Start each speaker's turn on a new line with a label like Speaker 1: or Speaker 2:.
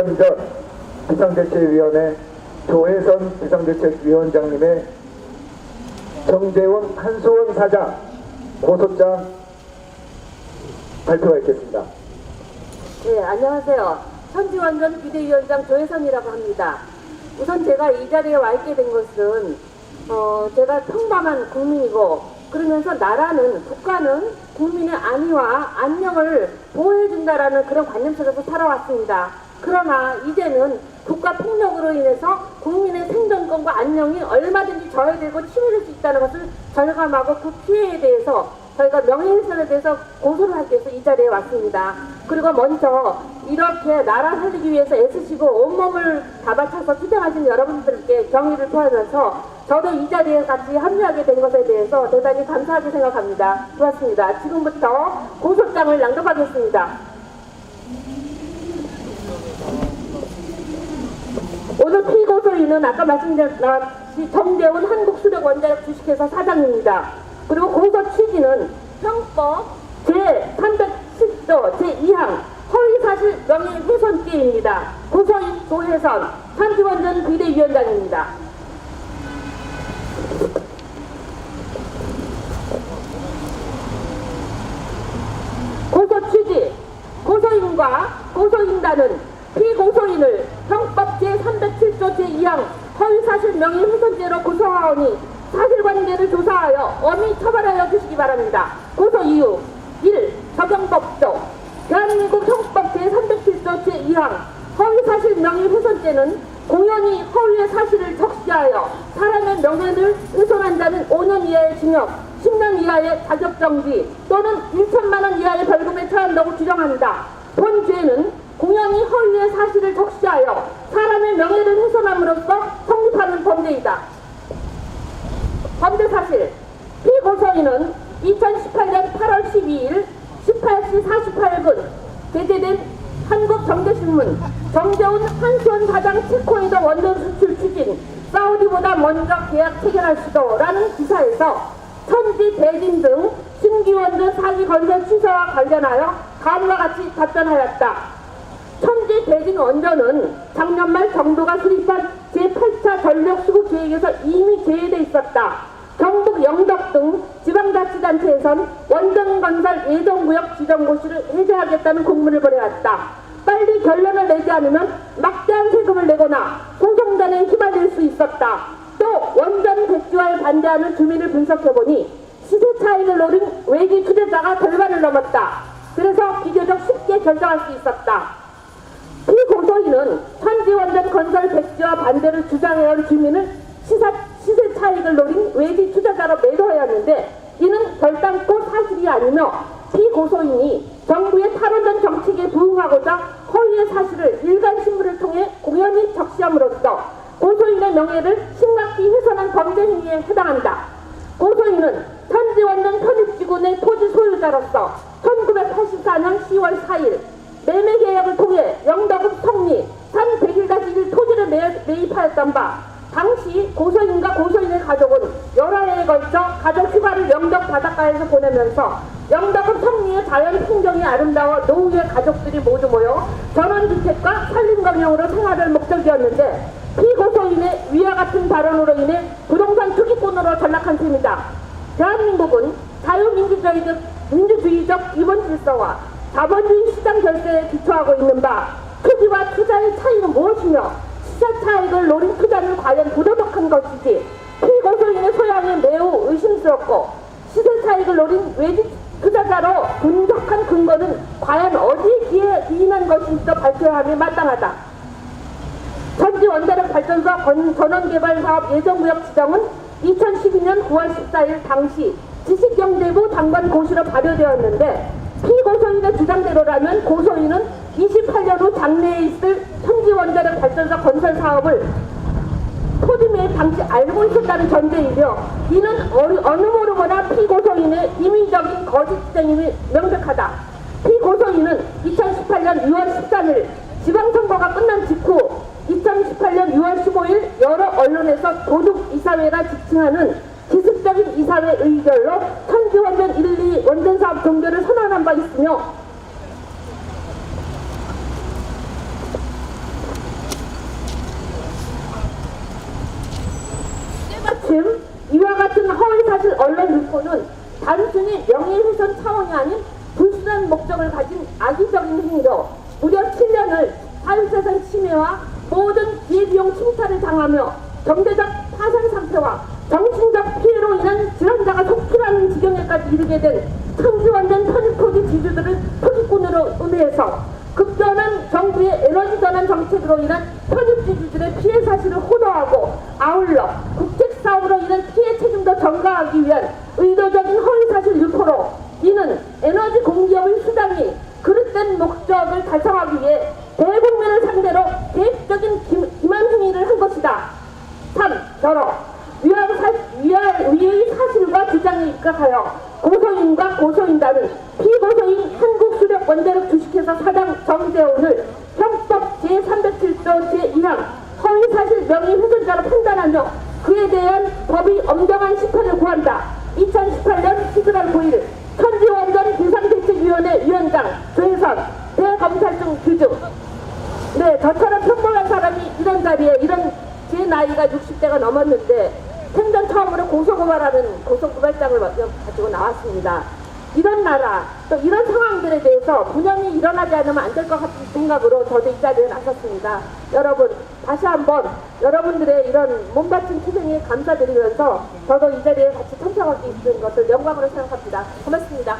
Speaker 1: 1년 전 비상대책위원회 조혜선 비상대책위원장님의 정재원 한수원 사장 고소장 발표가 있겠습니다.
Speaker 2: 네, 안녕하세요. 천지원전 비대위원장 조혜선이라고 합니다. 우선 제가 이 자리에 와 있게 된 것은 제가 평범한 국민이고, 그러면서 나라는, 국가는 국민의 안위와 안녕을 보호해준다라는 그런 관념 속에서 살아왔습니다. 그러나 이제는 국가 폭력으로 인해서 국민의 생존권과 안녕이 얼마든지 저해되고 침해될 수 있다는 것을 절감하고 그 피해에 대해서 저희가 명예훼손에 대해서 고소를 하기 위해서 이 자리에 왔습니다. 그리고 먼저 이렇게 나라 살리기 위해서 애쓰시고 온몸을 다 바쳐서 투쟁하신 여러분들께 경의를 표하면서 저도 이 자리에 같이 합류하게 된 것에 대해서 대단히 감사하게 생각합니다. 고맙습니다. 지금부터 고소장을 낭독하겠습니다. 오늘 피고소인은 아까 말씀드렸듯이 정재훈 한국수력원자력 주식회사 사장입니다. 그리고 고소 취지는 형법 제310조 제2항 허위사실 명예훼손죄입니다. 고소인 조혜선 천지원전 비대위원장입니다. 고소 취지: 고소인과 고소인단은 피고소인을 형법 제307조 제2항 허위사실 명예훼손죄로 고소하오니 사실관계를 조사하여 엄히 처벌하여 주시기 바랍니다. 고소 이유: 1. 적용법조 대한민국 형법 제307조 제2항 허위사실 명예훼손죄는 공연히 허위의 사실을 적시하여 사람의 명예를 훼손한다는 5년 이하의 징역, 10년 이하의 자격정지 또는 1천만 원 이하의 벌금에 처한다고 규정한다. 본 죄는 공연히 허위의 사실을 적시하여 사람의 명예를 훼손함으로써 성립하는 범죄이다. 범죄 사실: 피고소인은 2018년 8월 12일 18시 48분 게재된 한국경제신문 정재훈 한수원 사장 체코에서 원전 수출 추진 사우디보다 먼저 계약 체결할 수도라는 기사에서 천지 대진 등 신규원전 사기 건설 취소와 관련하여 다음과 같이 답변하였다. 천지 대진 원전은 작년 말 정부가 수립한 제8차 전력수급 계획에서 이미 제외돼 있었다. 경북 영덕 등 지방자치단체에선 원전 건설 예정구역 지정고시를 해제하겠다는 공문을 보내왔다. 빨리 결론을 내지 않으면 막대한 세금을 내거나 소송단에 휘말릴 수 있었다. 또 원전 백지화에 반대하는 주민을 분석해보니 시세 차익을 노린 외기 투자자가 절반을 넘었다. 그래서 비교적 쉽게 결정할 수 있었다. 피고소인은 천지원전 건설 백지화 반대를 주장해온 주민을 시세 차익을 노린 외지 투자자로 매도하였는데, 이는 결단코 사실이 아니며 피고소인이 정부의 탈원전 정책에 부응하고자 허위의 사실을 일간신문을 통해 공연히 적시함으로써 고소인의 명예를 심각히 훼손한 범죄 행위에 해당한다. 고소인은 천지원전 편입지구 내 토지 소유자로서 1984년 10월 4일 매매 계약을 통해 영덕읍 성리 산 101-1 토지를 매입하였던 바, 당시 고소인과 고소인의 가족은 여러 해에 걸쳐 가족 휴가를 영덕 바닷가에서 보내면서 영덕읍 성리의 자연 풍경이 아름다워 노후의 가족들이 모두 모여 전원주택과 산림검용으로 생활할 목적이었는데, 피고소인의 위와 같은 발언으로 인해 부동산 투기꾼으로 전락한 셈이다. 대한민국은 자유민주주의적 기본 질서와 자본주의 시장 결제에 기초하고 있는 바, 투기와 투자의 차이는 무엇이며 시세 차익을 노린 투자는 과연 부도덕한 것이지, 피고소인의 소양이 매우 의심스럽고 시세 차익을 노린 외지 투자자로 분석한 근거는 과연 어디에 기인한 것인지도 발표해야 함이 마땅하다. 천지원자력 발전소 전원개발사업 예정구역 지정은 2012년 9월 14일 당시 지식경제부 장관 고시로 발효되었는데, 피고소인의 주장대로라면 고소인은 28년 후 장래에 있을 천지원자력 발전소 건설 사업을 토지 매입 당시 알고 있었다는 전제이며, 이는 어느 모르거나 피고소인의 임의적인 거짓 주장임이 명백하다. 피고소인은 2018년 6월 13일 지방선거가 끝난 직후 2018년 6월 15일 여러 언론에서 도둑이사회라 지칭하는 기습적인 이사회 의결로 천지원전 1, 2 원전사업 종료를 선언한 바 있으며, 마침 이와 같은 허위사실 언론 유포는 단순히 명예훼손 차원이 아닌 불순한 목적을 가진 악의적인 행위로 무려 7년을 자유재산 침해와 모든 기회비용 침탈을 당하며 경제적 파산 상태와 정신적 피해로 인한 질환자가 속출하는 지경에까지 이르게 된 창지원전 편입토지 지주들을 토지꾼으로 음해해서 급변한 정부의 에너지 전환 정책으로 인한 편입지주들의 피해 사실을 호도하고 아울러 국책사업으로 인한 피해 책임도 전가하기 위한 의도적인 허위사실 유포로 이는 에너지 공기업의 수장이 그릇된 목적을 달성하기 위해 대국민을 상대로 계획적인 기만 행위를 한 것이다. 3. 결어 위의 사실과 주장에 입각하여 고소인과 고소인단은 피고소인 한국수력원자력 주식회사 사장 정재훈을 형법 제307조 제2항 허위사실 명예훼손자로 판단하며 그에 대한 법이 엄정한 심판을 구한다. 2018년 11월 9일 천지원전 비상대책위원회 위원장 조혜선 대검찰청 규정. 네, 저처럼 평범한 사람이 이런 자리에 제 나이가 60대가 넘었는데 생전 처음으로 고소고발하는 고소고발장을 가지고 나왔습니다. 이런 나라 또 이런 상황들에 대해서 분명히 일어나지 않으면 안 될 것 같은 생각으로 저도 이 자리에 나섰습니다. 여러분 다시 한번 여러분들의 이런 몸바친 희생에 감사드리면서 저도 이 자리에 같이 참석할 수 있는 것을 영광으로 생각합니다. 고맙습니다.